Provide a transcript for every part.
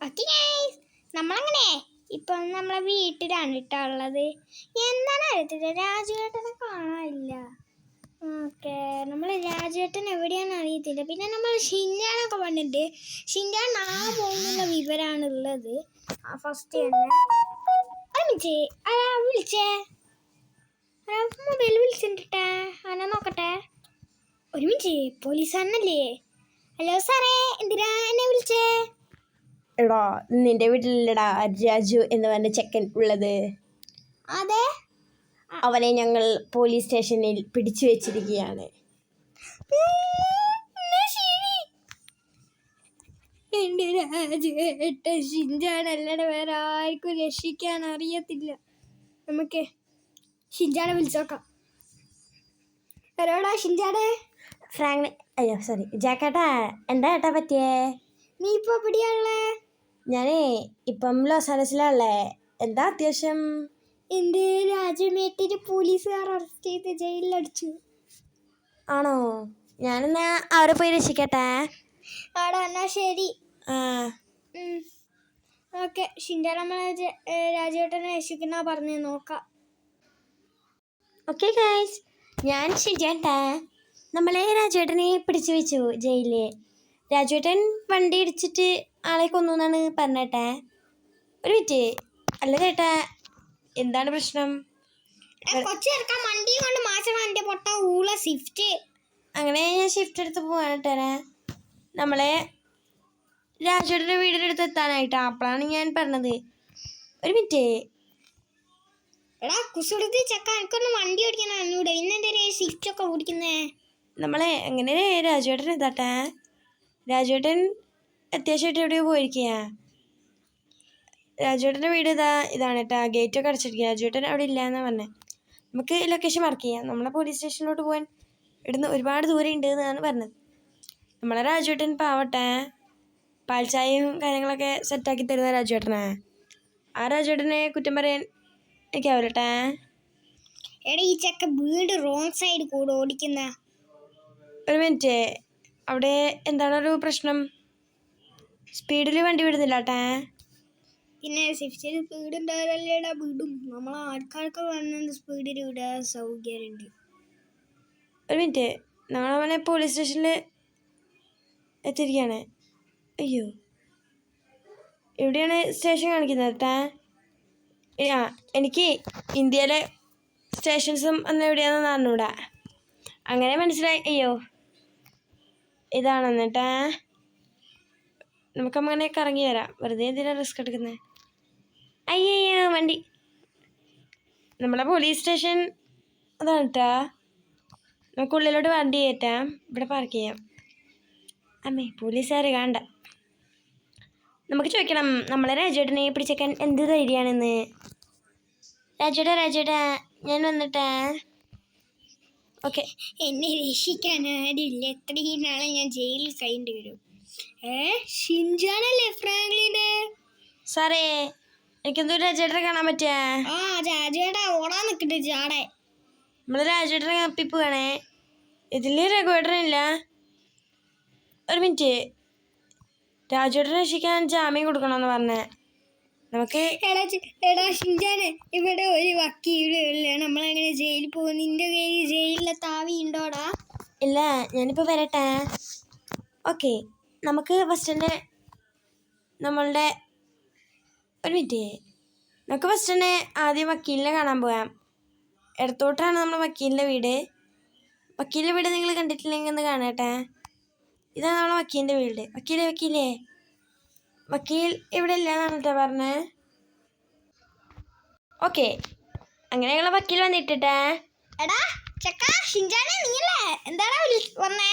Okay guys, നമ്മളങ്ങനെ ഇപ്പം നമ്മളെ വീട്ടിലാണ് ഇട്ടുള്ളത്. എന്താണ് അറിയത്തില്ല, രാജുവേട്ടനെ കാണാനില്ല. ഓക്കെ, നമ്മൾ രാജുവേട്ടൻ എവിടെയാണെന്ന് അറിയത്തില്ല. പിന്നെ നമ്മൾ ഷിൻജാനൊക്കെ വന്നിട്ട് ഷിൻജാൻ നാളെ പോകുന്നുള്ള വിവരമാണുള്ളത്. ഫസ്റ്റ് തന്നെ വിളിച്ചേ, മൊബൈൽ വിളിച്ചിട്ടാ ആന നോക്കട്ടെ. ഒരു മിനിറ്റ്, പോലീസാണല്ലേ? ഹലോ സാറേ, എന്തിനാ എന്നെ വിളിച്ചേ? എടാ, നിന്റെ വീട്ടിലല്ലടാ രാജു എന്ന് പറഞ്ഞ ചെക്കൻ ഉള്ളത്? അതെ, അവനെ ഞങ്ങൾ പോലീസ് സ്റ്റേഷനിൽ പിടിച്ചു വെച്ചിരിക്കുകയാണ്. എന്റെ രാജുവേട്ടൻ ഷിൻജാനല്ലട, വേറെ ആർക്കും രക്ഷിക്കാൻ അറിയത്തില്ല. നമുക്ക് ഷിൻജാനെ വിളിച്ചോക്കാം. ഹലോടാ ഷിൻജാനെ. ഫ്രാങ്ക്ലിൻ, അയ്യോ സോറി ജാക്കേട്ടാ. എന്താ ഏട്ടാ പറ്റിയേ? നീ ഇപ്പൊ എവിടെയാണല്ലേ? ഞാനേ ഇപ്പം ലോസ് ആഞ്ചലസിലാണല്ലേ. എന്താ അത്യാവശ്യം? എന്റെ രാജുവേട്ടന് പോലീസുകാർ അറസ്റ്റ് ചെയ്ത് ജയിലിലടിച്ചു. ആണോ? ഞാനെന്നാ അവരെ പോയി രക്ഷിക്കട്ടെ. ആടാ, എന്നാ ശരി. ആ ഓക്കെ, ഷിൻജാൻ നമ്മളെ രാജുവേട്ടനെ രക്ഷിക്കുന്ന പറഞ്ഞ് നോക്കാം. ഓക്കെ ഗൈസ്, ഞാൻ ഷിൻജാൻട്ടാ. നമ്മളെ രാജുവേട്ടനെ പിടിച്ചു വെച്ചു ജയിലിൽ. രാജുവേട്ടൻ വണ്ടി ഇടിച്ചിട്ട് ആളെ കൊന്നു എന്നാണ് പറഞ്ഞേട്ടെ. ഒരു മിനിറ്റ്, അല്ല ചേട്ടാ, എന്താണ് പ്രശ്നം? കൊച്ചിറക്കാൻ വണ്ടി കൊണ്ട് മാറ്റണം. എൻ്റെ പൊട്ട ഊള സ്വിഫ്റ്റ്. അങ്ങനെ ഞാൻ ഷിഫ്റ്റ് എടുത്ത് പോകാനിട്ടേ. നമ്മളെ രാജുവേട്ടൻ്റെ വീടിൻ്റെ അടുത്ത് എത്താനായിട്ടാ. അപ്പോഴാണ് ഞാൻ പറഞ്ഞത്. ഒരു മിനിറ്റ്. എടാ കുസൃതി ചക്ക, എനിക്കൊന്ന് വണ്ടി ഓടിക്കണം എന്നൂടെ. ഇന്നെന്താ സ്വിഫ്റ്റ് ഒക്കെ ഓടിക്കുന്നേ? നമ്മളെ എങ്ങനെ രാജുവേട്ടൻ എത്താട്ടെ. രാജുവേട്ടൻ അത്യാവശ്യമായിട്ട് എവിടെയോ പോയിരിക്കുക. രാജുവേട്ടൻ്റെ വീട് ഇതാണ് കേട്ടാ. ഗേറ്റൊക്കെ അടച്ചിരിക്കുക. രാജുവേട്ടൻ അവിടെ ഇല്ല എന്നാണ് പറഞ്ഞത്. നമുക്ക് ലൊക്കേഷൻ മാർക്ക് ചെയ്യാം. നമ്മളെ പോലീസ് സ്റ്റേഷനിലോട്ട് പോകാൻ ഇവിടുന്ന് ഒരുപാട് ദൂരം ഉണ്ട് എന്നാണ് പറഞ്ഞത്. നമ്മളെ രാജുവേട്ടൻ പാവട്ടെ, പാൽച്ചായയും കാര്യങ്ങളൊക്കെ സെറ്റാക്കി തരുന്ന രാജുവേട്ടനാ. ആ രാജുവേട്ടനെ കുറ്റം പറയാൻ എനിക്കാവൂലട്ടെ. എടാ, ഈ ചക്ക വീട് റോങ് സൈഡ് കൂടെ ഓടിക്കുന്ന. ഒരു മിനിറ്റ്, അവിടെ എന്താണൊരു പ്രശ്നം? സ്പീഡിൽ വണ്ടി വിടുന്നില്ല കേട്ടാ. പിന്നെ സ്വിഫ്റ്റിൽ സ്പീഡ് ഉണ്ടായാലല്ലേടാ വിടും. നമ്മൾ ആൾക്കാർക്ക് വേണമെന്ന് സ്പീഡിൽ വിടാൻ സൗകര്യമുണ്ട്. ഒരു മിനിറ്റ്, നമ്മളവനെ പോലീസ് സ്റ്റേഷനിൽ എത്തിയിരിക്കുകയാണ്. അയ്യോ, എവിടെയാണ് സ്റ്റേഷൻ കാണിക്കുന്നത് കേട്ടാ? എനിക്ക് ഇന്ത്യയിലെ സ്റ്റേഷൻസും അന്ന് എവിടെയാണെന്ന് അറിഞ്ഞൂടാ. അങ്ങനെ മനസ്സിലായി. അയ്യോ, ഇതാണെന്നിട്ടാ. നമുക്കങ്ങനെ കറങ്ങി വരാം. വെറുതെ എന്തിനാണ് റിസ്ക് എടുക്കുന്നത്? അയ്യോ, വണ്ടി. നമ്മളെ പോലീസ് സ്റ്റേഷൻ അതാണ് കേട്ടാ. നമുക്കുള്ളിലോട്ട് വണ്ടി കയറ്റാം. ഇവിടെ പാർക്ക് ചെയ്യാം. അമ്മേ, പോലീസുകാർ കാണണ്ട. നമുക്ക് ചോദിക്കണം നമ്മളെ രാജുവേട്ടനെ പിടിച്ചേക്കാൻ എന്ത് ധൈര്യമാണെന്ന്. രാജുവേട്ടാ, ഞാൻ വന്നിട്ടാ. ഓക്കെ, എന്നെ രക്ഷിക്കാൻ ആരില്ല. എത്രയും നാളെ ഞാൻ ജയിലിൽ കഴിയേണ്ടി വരും. ഷിൻജാനല്ലേ ഫ്രാങ്ക്ലിൻ്റെ? സാറേ, എനിക്കെന്തോ രാജുവേട്ടനെ കാണാൻ പറ്റുക. ആ രാജുവേട്ടാ, ഓടാൻ നിൽക്കട്ടെ ചാടെ. നമ്മൾ രാജുവേട്ടനെ കപ്പിപ്പോവാണേ. ഇതിൽ രഘുവേട്ടനില്ല. ഒരു മിനിറ്റ്, രാജുവേട്ടനെ രക്ഷിക്കാൻ ജാമ്യം കൊടുക്കണമെന്ന് പറഞ്ഞേ. നമുക്ക് എടാ ഷിൻജാനെ, ഇവിടെ ഒരു വക്കീലില്ല. നമ്മളെങ്ങനെ ജയിലിൽ പോകും? നിന്റെ കയ്യിൽ ജയിലിലെ താവി ഉണ്ടോടാ? ഇല്ല, ഞാനിപ്പോൾ വരട്ടെ. ഓക്കെ, നമുക്ക് ഫസ്റ്റ് തന്നെ നമ്മളുടെ ഒരു മിനിറ്റ്, നമുക്ക് ഫസ്റ്റ് തന്നെ ആദ്യം വക്കീലിനെ കാണാൻ പോകാം. ഇടത്തോട്ടാണ് നമ്മൾ വക്കീലിൻ്റെ വീട്. വക്കീലിൻ്റെ വീട് നിങ്ങൾ കണ്ടിട്ടില്ലെങ്കിൽ ഒന്ന് കാണട്ടെ. ഇതാണ് നമ്മളെ വക്കീലിൻ്റെ വീട്. വക്കീൽ ഇവിടെ ഇല്ല എന്നാണ് കേട്ടോ പറഞ്ഞത്. ഓക്കെ, അങ്ങനെ ഞങ്ങൾ വക്കീൽ വന്നിട്ടേ. എടാ ചക്ക, ഷിൻജാനെ നീയല്ലേ? എന്താടാ വന്നേ?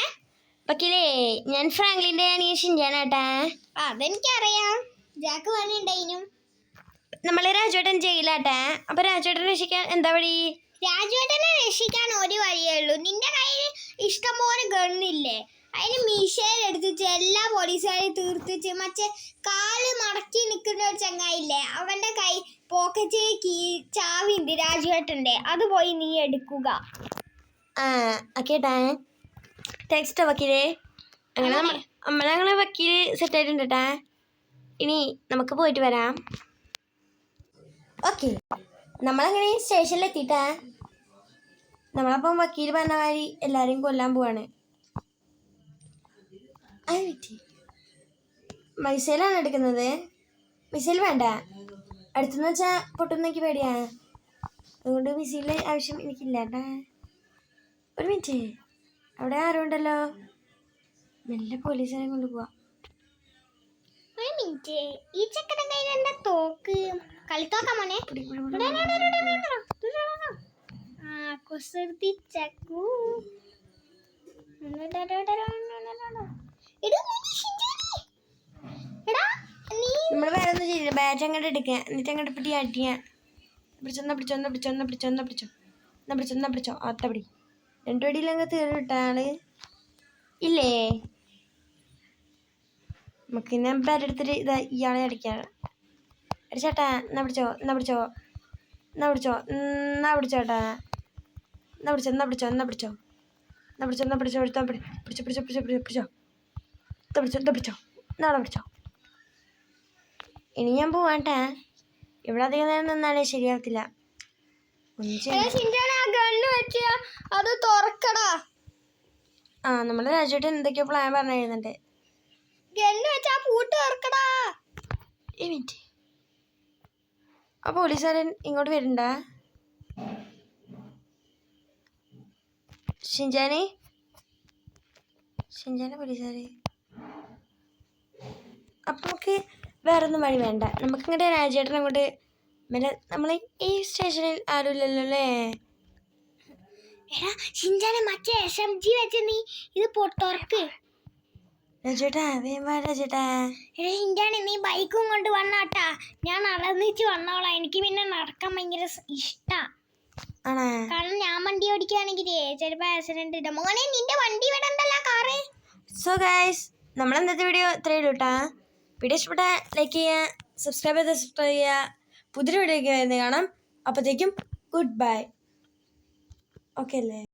വക്കീലേ, ഞാൻ ഫ്രാങ്ക്ലിൻ്റെ ആണ് ഷിൻജാനാട്ടാ. അതെനിക്കറിയാം. ജാക്ക് പറഞ്ഞിട്ടുണ്ടായിനും. നമ്മളെ രാജുവേട്ടൻ ജയിലാട്ടെ. അപ്പം രാജുവേട്ടനെ രക്ഷിക്കാൻ എന്താ വഴി? രാജുവേട്ടനെ രക്ഷിക്കാൻ ഒരു വഴിയേ ഉള്ളൂ. നിന്റെ കയ്യിൽ ഇഷ്ടംപോലെ ഗണ്ണില്ലേ? അതിന് മീശയിലെടുത്തിച്ച് എല്ലാ പോലീസുകാരെയും തീർത്തിച്ച് മറ്റേ കാല് മടക്കി നിൽക്കുന്ന ഒരു ചങ്ങായില്ലേ, അവൻ്റെ കൈ പോക്കറ്റ് ചാവിണ്ട് രാജുവേട്ടൻ്റെ. അത് പോയി നീ എടുക്കുക. ഓക്കേട്ടാ, താങ്ക്സ് ട്ടോ വക്കീലേ. അങ്ങനെ നമ്മളെ വക്കീൽ സെറ്റായിട്ടുണ്ട് കേട്ടാ. ഇനി നമുക്ക് പോയിട്ട് വരാം. ഓക്കെ, നമ്മളങ്ങനെ സ്റ്റേഷനിലെത്തിയിട്ടാ. നമ്മളപ്പം വക്കീൽ പറഞ്ഞ മാതിരി എല്ലാവരെയും കൊല്ലാൻ പോവാണ്. മിസൈലാണ് എടുക്കുന്നത്. മിസൈൽ വേണ്ട, അടുത്തെന്ന് വെച്ചാൽ പൊട്ടുന്ന എനിക്ക് പേടിയാണ്. അതുകൊണ്ട് മിസൈലിൻ്റെ ആവശ്യം എനിക്കില്ല കേട്ടാ. ഒരു മിനിറ്റ്, അവിടെ ആരും ഉണ്ടല്ലോ. മെല്ലെ പോലീസിനെ കൊണ്ടുപോവാം. ഒരു മിനിറ്റ്, ഈ ചെക്കൻ്റെ കയ്യിൽ എന്താ തോക്ക്? കളിത്തോക്കാം മോനെ. കുസൃതി ചക്കു. നമ്മൾ വേറെ ഒന്നും ചെയ്യില്ല. ബാറ്റ് അങ്ങോട്ട് എടുക്കുക, എന്നിട്ട് അങ്ങോട്ട് പിടി അടിക്കുക. പിടിച്ചോ അത്തപിടി. 2 പടിയിലങ്ങ് തീർന്നു വിട്ടാള് ഇല്ലേ. നമുക്ക് ഇന്ന് ബാറ്റ് എടുത്തിട്ട് ഇതാ ഇയാളെ അടിക്കാണ്. അടിച്ചേട്ടാ, എന്നാ പിടിച്ചോ ചേട്ടാ. പിടിച്ചോ. ഇനി ഞാൻ പോവാട്ടെ. ഇവിടെ അധികം നേരം നിന്നാലേ ശരിയാവത്തില്ല. അത് തുറക്കടാ. ആ, നമ്മുടെ രാജുവേട്ടൻ എന്തൊക്കെയോ പ്ലാൻ പറഞ്ഞിരുന്നുണ്ട്. പൂട്ട് തുറക്കടാ. ഈ മിനിറ്റ്, ആ പോലീസുകാരൻ ഇങ്ങോട്ട് വരണ്ട. ഷിൻജാനെ പോലീസുകാരെ. അപ്പം നമുക്ക് വേറൊന്നും വഴി വേണ്ട. നമുക്കിങ്ങോട്ട് രാജേട്ടൻ അങ്ങോട്ട് നമ്മൾ ഈ സ്റ്റേഷനിൽ ആരുമില്ലല്ലോ അല്ലേ. മറ്റേ SMG വെച്ച് നീ ഇത് തുറക്ക്. രാജേട്ടാ, രാജേട്ടാ. നീ ബൈക്കും കൊണ്ട് വന്നാട്ടാ. ഞാൻ നടന്നിച്ച് വന്നോളാം. എനിക്ക് പിന്നെ നടക്കാൻ ഭയങ്കര ഇഷ്ടാ. കാരണം ഞാൻ വണ്ടി ഓടിക്കുകയാണെങ്കിലേ ചിലപ്പോൾ ആക്സിഡന്റ് ഇടാം. മോനെ, നിന്റെ വണ്ടി ഇവിടെ ഉണ്ടല്ലോ, കാറ്. സോ ഗൈസ്, നമ്മൾ ഇന്നത്തെ വീഡിയോ ഇത്രയേ ഉള്ളൂ കേട്ടാ. വീഡിയോ ഇഷ്ടപ്പെട്ടാൽ ലൈക്ക് ചെയ്യുക, സബ്സ്ക്രൈബ് ചെയ്യുക. പുതിയൊരു വീഡിയോ കാണാം. അപ്പോഴത്തേക്കും ഗുഡ് ബൈ. ഓക്കെ അല്ലേ?